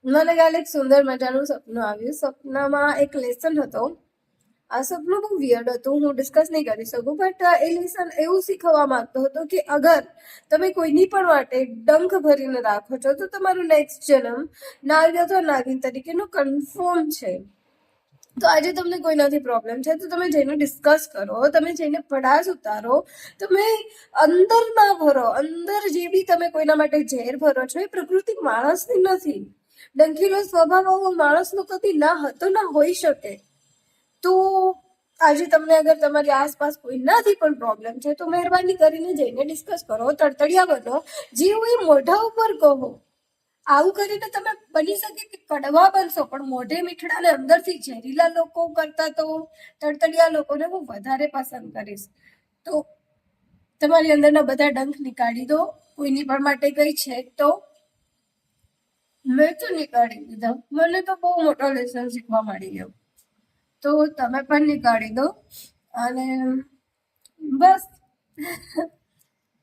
મને કાલે એક સુંદર મજાનું સપનું આવ્યું. સપનામાં એક લેસન હતો. આ સપનું બહુ વિયર્ડ હતું, હું ડિસ્કસ નહીં કરી શકું, બટ એ લેસન એવું શીખવવા માંગતો હતો કે અગર તમે કોઈની પણ માટે ડંખ ભરીને રાખો છો તો તમારું નેક્સ્ટ જન્મ નાગ અથવા નાગિન તરીકેનું કન્ફર્મ છે. તો આજે તમને કોઈનાથી પ્રોબ્લેમ છે તો તમે જઈને ડિસ્કસ કરો, તમે જઈને પડાશ ઉતારો, તમે અંદર ના ભરો. અંદર જે બી તમે કોઈના માટે ઝેર ભરો છો એ પ્રકૃતિ માણસની નથી. ડંખીલો સ્વભાવ આવો માણસનો કદી ના હતો, ના હોઈ શકે. તો આજે તમને અગર તમારી આસપાસ કોઈનાથી પણ પ્રોબ્લેમ છે તો મહેરબાની કરીને જઈને ડિસ્કસ કરો, તડતડિયા બનો, જે હોય એ મોઢા ઉપર કહો. આવું કરીને તમે બની શકે કે કડવા બનશો, પણ મોઢે મીઠડા ને અંદરથી ઝેરીલા લોકો કરતા તો તડતડિયા લોકોને હું વધારે પસંદ કરીશ. તો તમારી અંદરના બધા ડંખ નીકાળી દો. કોઈની પણ માટે કઈ છે તો મેં તો નીકાળી દીધા. મને તો બહુ મોટો લેસન શીખવા મળી ગયો. તો તમે પણ નીકાળી દો અને બસ.